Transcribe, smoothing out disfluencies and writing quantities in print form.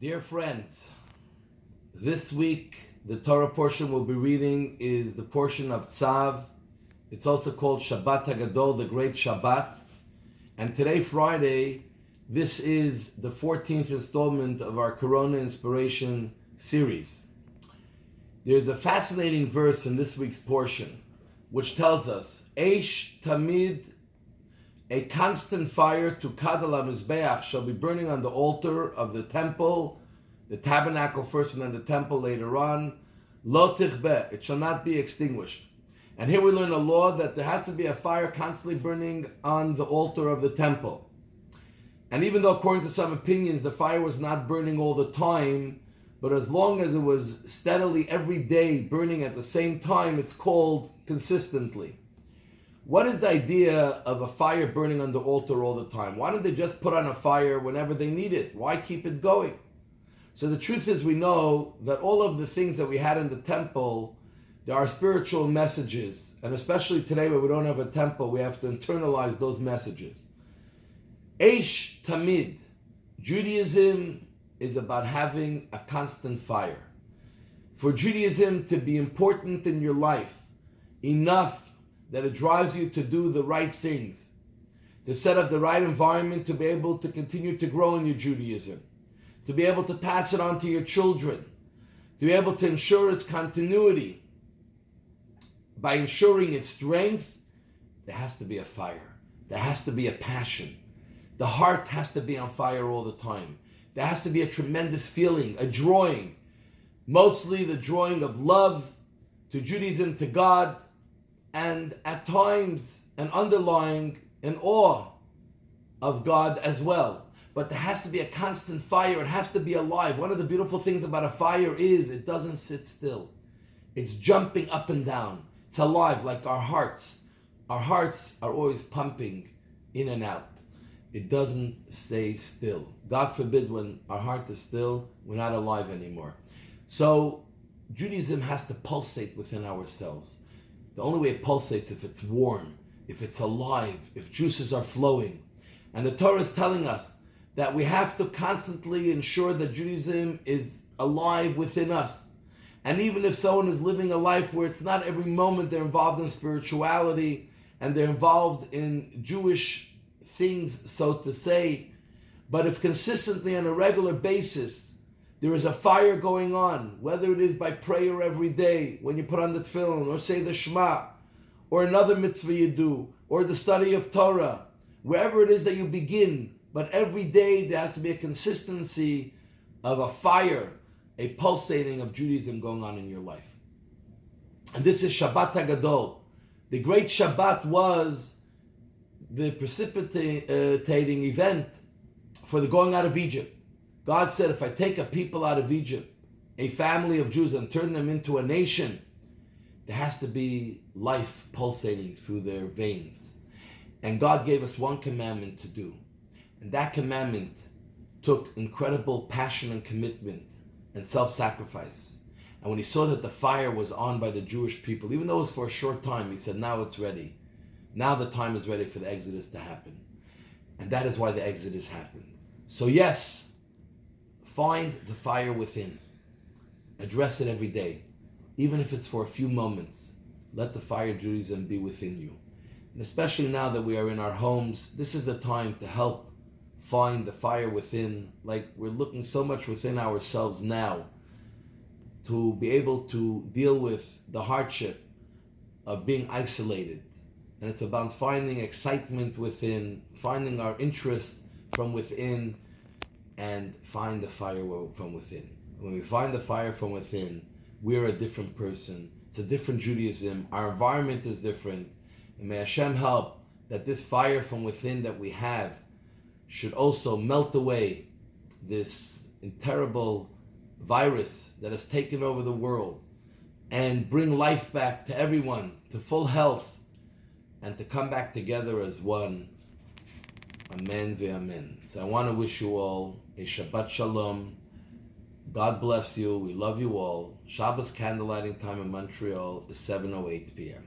Dear friends, this week the Torah portion we'll be reading is the portion of Tzav. It's also called Shabbat HaGadol, the Great Shabbat. And today, Friday, this is the 14th installment of our Corona Inspiration series. There's a fascinating verse in this week's portion which tells us, Eish Tamid, a constant fire to Kadal HaMizbeach shall be burning on the altar of the temple, the tabernacle first and then the temple later on. Lo tichbeh, it shall not be extinguished. And here we learn a law that there has to be a fire constantly burning on the altar of the temple. And even though according to some opinions the fire was not burning all the time, but as long as it was steadily every day burning at the same time, it's called consistently. What is the idea of a fire burning on the altar all the time? Why don't they just put on a fire whenever they need it? Why keep it going? So the truth is, we know that all of the things that we had in the temple, there are spiritual messages. And especially today where we don't have a temple, we have to internalize those messages. Eish Tamid. Judaism is about having a constant fire. For Judaism to be important in your life, enough that it drives you to do the right things, to set up the right environment to be able to continue to grow in your Judaism, to be able to pass it on to your children, to be able to ensure its continuity. By ensuring its strength, there has to be a fire. There has to be a passion. The heart has to be on fire all the time. There has to be a tremendous feeling, a drawing, mostly the drawing of love to Judaism, to God, and at times an underlying an awe of God as well. But there has to be a constant fire. It has to be alive. One of the beautiful things about a fire is it doesn't sit still. It's jumping up and down. It's alive, like our hearts. Our hearts are always pumping in and out. It doesn't stay still. God forbid, when our heart is still, we're not alive anymore. So Judaism has to pulsate within ourselves. The only way it pulsates if it's warm, if it's alive, if juices are flowing. And the Torah is telling us that we have to constantly ensure that Judaism is alive within us. And even if someone is living a life where it's not every moment they're involved in spirituality and they're involved in Jewish things, so to say, but if consistently on a regular basis there is a fire going on, whether it is by prayer every day, when you put on the tefillin, or say the Shema, or another mitzvah you do, or the study of Torah, wherever it is that you begin, but every day there has to be a consistency of a fire, a pulsating of Judaism going on in your life. And this is Shabbat HaGadol. The great Shabbat was the precipitating event for the going out of Egypt. God said, if I take a people out of Egypt, a family of Jews, and turn them into a nation, there has to be life pulsating through their veins. And God gave us one commandment to do. And that commandment took incredible passion and commitment and self-sacrifice. And when he saw that the fire was on by the Jewish people, even though it was for a short time, he said, now it's ready. Now the time is ready for the Exodus to happen. And that is why the Exodus happened. So yes, find the fire within. Address it every day. Even if it's for a few moments, let the fire of Judaism be within you. And especially now that we are in our homes, this is the time to help find the fire within, like we're looking so much within ourselves now, to be able to deal with the hardship of being isolated. And it's about finding excitement within, finding our interest from within, and find the fire from within. When we find the fire from within, we're a different person. It's a different Judaism. Our environment is different. And may Hashem help that this fire from within that we have should also melt away this terrible virus that has taken over the world and bring life back to everyone, to full health, and to come back together as one. Amen ve'amen. So I want to wish you all a Shabbat Shalom. God bless you. We love you all. Shabbos candlelighting time in Montreal is 7:08 p.m.